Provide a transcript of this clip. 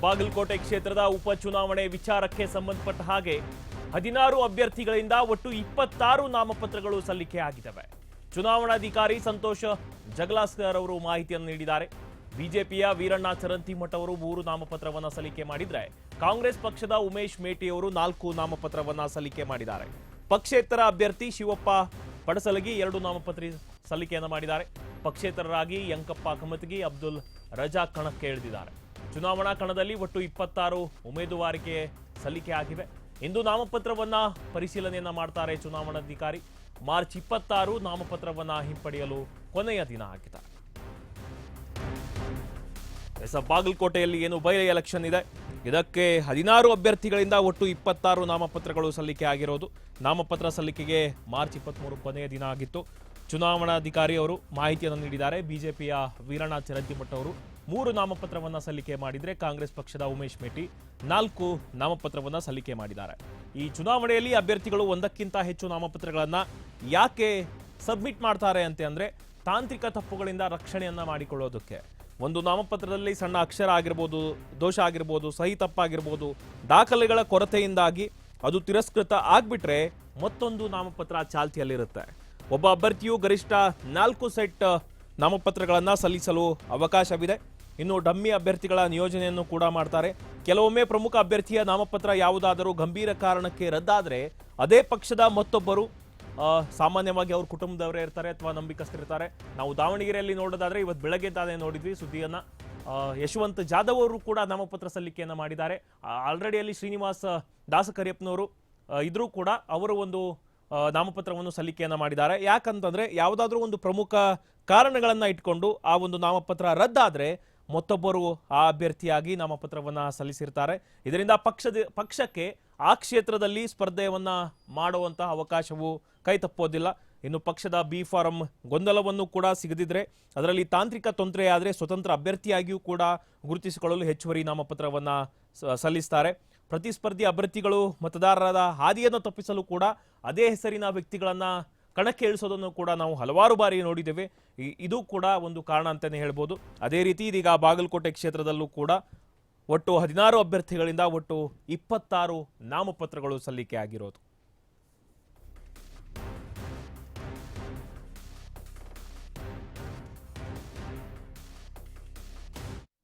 ಬಾಗಲಕೋಟೆ ಕ್ಷೇತ್ರದ ಉಪಚುನಾವಣೆ ವಿಚಾರಕ್ಕೆ ಸಂಬಂಧಪಟ್ಟ ಹಾಗೆ 16 ಅಭ್ಯರ್ಥಿಗಳಿಂದ ಒಟ್ಟು 26 ನಾಮಪತ್ರಗಳು ಸಲ್ಲಿಕೆಯಾಗಿವೆ. ಚುನಾವಣಾಧಿಕಾರಿ ಸಂತೋಷ್ ಜಗಲಾಸ್ಕರ್ ಅವರು ಮಾಹಿತಿಯನ್ನು ನೀಡಿದ್ದಾರೆ. ಬಿಜೆಪಿಯ ವೀರಣ್ಣ ಚರಂತಿಮಠ ಅವರು 3 ನಾಮಪತ್ರವನ್ನು ಸಲ್ಲಿಕೆ ಮಾಡಿದ್ರೆ, ಕಾಂಗ್ರೆಸ್ ಪಕ್ಷದ ಉಮೇಶ್ ಮೇಟಿ ಅವರು 4 ನಾಮಪತ್ರವನ್ನು ಸಲ್ಲಿಕೆ ಮಾಡಿದ್ದಾರೆ. ಪಕ್ಷೇತರ ಅಭ್ಯರ್ಥಿ ಶಿವಪ್ಪ ಪಡಸಲಗಿ 2 ನಾಮಪತ್ರ ಸಲ್ಲಿಕೆಯನ್ನು ಮಾಡಿದ್ದಾರೆ. ಪಕ್ಷೇತರರಾಗಿ ಯಂಕಪ್ಪ ಕಮತಗಿ, ಅಬ್ದುಲ್ ರಜಾಕ್ ಕಣಕ್ಕೆ ಇಳಿದಿದ್ದಾರೆ. ಚುನಾವಣಾ ಕಣದಲ್ಲಿ ಒಟ್ಟು 26 ಉಮೇದುವಾರಿಕೆ ಸಲ್ಲಿಕೆ ಆಗಿವೆ. ಇಂದು ನಾಮಪತ್ರವನ್ನ ಪರಿಶೀಲನೆಯನ್ನ ಮಾಡ್ತಾರೆ ಚುನಾವಣಾಧಿಕಾರಿ. ಮಾರ್ಚ್ 26 ನಾಮಪತ್ರವನ್ನ ಹಿಂಪಡೆಯಲು ಕೊನೆಯ ದಿನ ಆಗಿದೆ. ಬಾಗಲಕೋಟೆಯಲ್ಲಿ ಏನು ಬೈ ಎಲೆಕ್ಷನ್ ಇದೆ, ಇದಕ್ಕೆ 16 ಅಭ್ಯರ್ಥಿಗಳಿಂದ ಒಟ್ಟು 26 ನಾಮಪತ್ರಗಳು ಸಲ್ಲಿಕೆ ಆಗಿರೋದು. ನಾಮಪತ್ರ ಸಲ್ಲಿಕೆಗೆ ಮಾರ್ಚ್ 23 ಕೊನೆಯ ದಿನ ಆಗಿತ್ತು. ಚುನಾವಣಾಧಿಕಾರಿ ಅವರು ಮಾಹಿತಿಯನ್ನು ನೀಡಿದ್ದಾರೆ. ಬಿಜೆಪಿಯ ವೀರಣ್ಣ ಚರಂತಿಮಠ ಅವರು 3 ನಾಮಪತ್ರವನ್ನ ಸಲ್ಲಿಕೆ ಮಾಡಿದ್ರೆ, ಕಾಂಗ್ರೆಸ್ ಪಕ್ಷದ ಉಮೇಶ್ ಮೇಟಿ 4 ನಾಮಪತ್ರವನ್ನ ಸಲ್ಲಿಕೆ ಮಾಡಿದ್ದಾರೆ. ಈ ಚುನಾವಣೆಯಲ್ಲಿ ಅಭ್ಯರ್ಥಿಗಳು ಒಂದಕ್ಕಿಂತ ಹೆಚ್ಚು ನಾಮಪತ್ರಗಳನ್ನ ಯಾಕೆ ಸಬ್ಮಿಟ್ ಮಾಡ್ತಾರೆ ಅಂದ್ರೆ ತಾಂತ್ರಿಕ ತಪ್ಪುಗಳಿಂದ ರಕ್ಷಣೆಯನ್ನ ಮಾಡಿಕೊಳ್ಳೋದಕ್ಕೆ. ಒಂದು ನಾಮಪತ್ರದಲ್ಲಿ ಸಣ್ಣ ಅಕ್ಷರ ಆಗಿರ್ಬೋದು, ದೋಷ ಆಗಿರ್ಬೋದು, ಸಹಿ ತಪ್ಪಾಗಿರ್ಬೋದು, ದಾಖಲೆಗಳ ಕೊರತೆಯಿಂದಾಗಿ ಅದು ತಿರಸ್ಕೃತ ಆಗ್ಬಿಟ್ರೆ ಮತ್ತೊಂದು ನಾಮಪತ್ರ ಚಾಲ್ತಿಯಲ್ಲಿರುತ್ತೆ. ಒಬ್ಬ ಅಭ್ಯರ್ಥಿಯು ಗರಿಷ್ಠ 4 ಸೆಟ್ ನಾಮಪತ್ರಗಳನ್ನ ಸಲ್ಲಿಸಲು ಅವಕಾಶವಿದೆ. ಇನ್ನು ಡಮ್ಮಿ ಅಭ್ಯರ್ಥಿಗಳ ನಿಯೋಜನೆಯನ್ನು ಕೂಡ ಮಾಡ್ತಾರೆ. ಕೆಲವೊಮ್ಮೆ ಪ್ರಮುಖ ಅಭ್ಯರ್ಥಿಯ ನಾಮಪತ್ರ ಯಾವುದಾದರೂ ಗಂಭೀರ ಕಾರಣಕ್ಕೆ ರದ್ದಾದರೆ ಅದೇ ಪಕ್ಷದ ಮತ್ತೊಬ್ಬರು, ಸಾಮಾನ್ಯವಾಗಿ ಅವ್ರ ಕುಟುಂಬದವರೇ ಇರ್ತಾರೆ ಅಥವಾ ನಂಬಿಕಸ್ಥರಿರ್ತಾರೆ. ನಾವು ದಾವಣಗೆರೆಯಲ್ಲಿ ನೋಡೋದಾದ್ರೆ ಇವತ್ತು ಬೆಳಗ್ಗೆ ತಾನೇ ನೋಡಿದ್ವಿ ಸುದ್ದಿಯನ್ನ. ಯಶವಂತ್ ಜಾಧವ್ ಅವರು ಕೂಡ ನಾಮಪತ್ರ ಸಲ್ಲಿಕೆಯನ್ನ ಮಾಡಿದ್ದಾರೆ. ಆಲ್ರೆಡಿ ಅಲ್ಲಿ ಶ್ರೀನಿವಾಸ್ ದಾಸಕರಿಯಪ್ಪನವರು ಇದ್ರೂ ಕೂಡ ಅವರು ಒಂದು ನಾಮಪತ್ರವನ್ನು ಸಲ್ಲಿಕೆಯನ್ನ ಮಾಡಿದ್ದಾರೆ. ಯಾಕಂತಂದ್ರೆ ಯಾವುದಾದ್ರೂ ಒಂದು ಪ್ರಮುಖ ಕಾರಣಗಳನ್ನ ಇಟ್ಕೊಂಡು ಆ ಒಂದು ನಾಮಪತ್ರ ರದ್ದಾದ್ರೆ ಮತ್ತೊಬ್ಬರು ಆ ಅಭ್ಯರ್ಥಿಯಾಗಿ ನಾಮಪತ್ರವನ್ನ ಸಲ್ಲಿಸಿರ್ತಾರೆ. ಇದರಿಂದ ಪಕ್ಷಕ್ಕೆ ಆ ಕ್ಷೇತ್ರದಲ್ಲಿ ಸ್ಪರ್ಧೆಯನ್ನ ಮಾಡುವಂತಹ ಅವಕಾಶವು ಕೈ ತಪ್ಪೋದಿಲ್ಲ. ಇನ್ನು ಪಕ್ಷದ ಬಿ ಫಾರಂ ಗೊಂದಲವನ್ನು ಕೂಡ ಸಿಗದಿದ್ರೆ, ಅದರಲ್ಲಿ ತಾಂತ್ರಿಕ ತೊಂದರೆ ಆದರೆ ಸ್ವತಂತ್ರ ಅಭ್ಯರ್ಥಿಯಾಗಿಯೂ ಕೂಡ ಗುರುತಿಸಿಕೊಳ್ಳಲು ಹೆಚ್ಚುವರಿ ನಾಮಪತ್ರವನ್ನ ಸಲ್ಲಿಸ್ತಾರೆ. ಪ್ರತಿಸ್ಪರ್ಧಿ ಅಭ್ಯರ್ಥಿಗಳು ಮತದಾರರ ಹಾದಿಯನ್ನು ತಪ್ಪಿಸಲು ಕೂಡ ಅದೇ ಹೆಸರಿನ ವ್ಯಕ್ತಿಗಳನ್ನ ಕಣಕ್ಕೆ ಇಳಿಸೋದನ್ನು ಕೂಡ ನಾವು ಹಲವಾರು ಬಾರಿ ನೋಡಿದ್ದೇವೆ. ಇದು ಕೂಡ ಒಂದು ಕಾರಣ ಅಂತಾನೆ ಹೇಳ್ಬೋದು. ಅದೇ ರೀತಿ ಇದೀಗ ಬಾಗಲಕೋಟೆ ಕ್ಷೇತ್ರದಲ್ಲೂ ಕೂಡ ಒಟ್ಟು 16 ಅಭ್ಯರ್ಥಿಗಳಿಂದ ಒಟ್ಟು 26 ನಾಮಪತ್ರಗಳು ಸಲ್ಲಿಕೆ ಆಗಿರೋದು.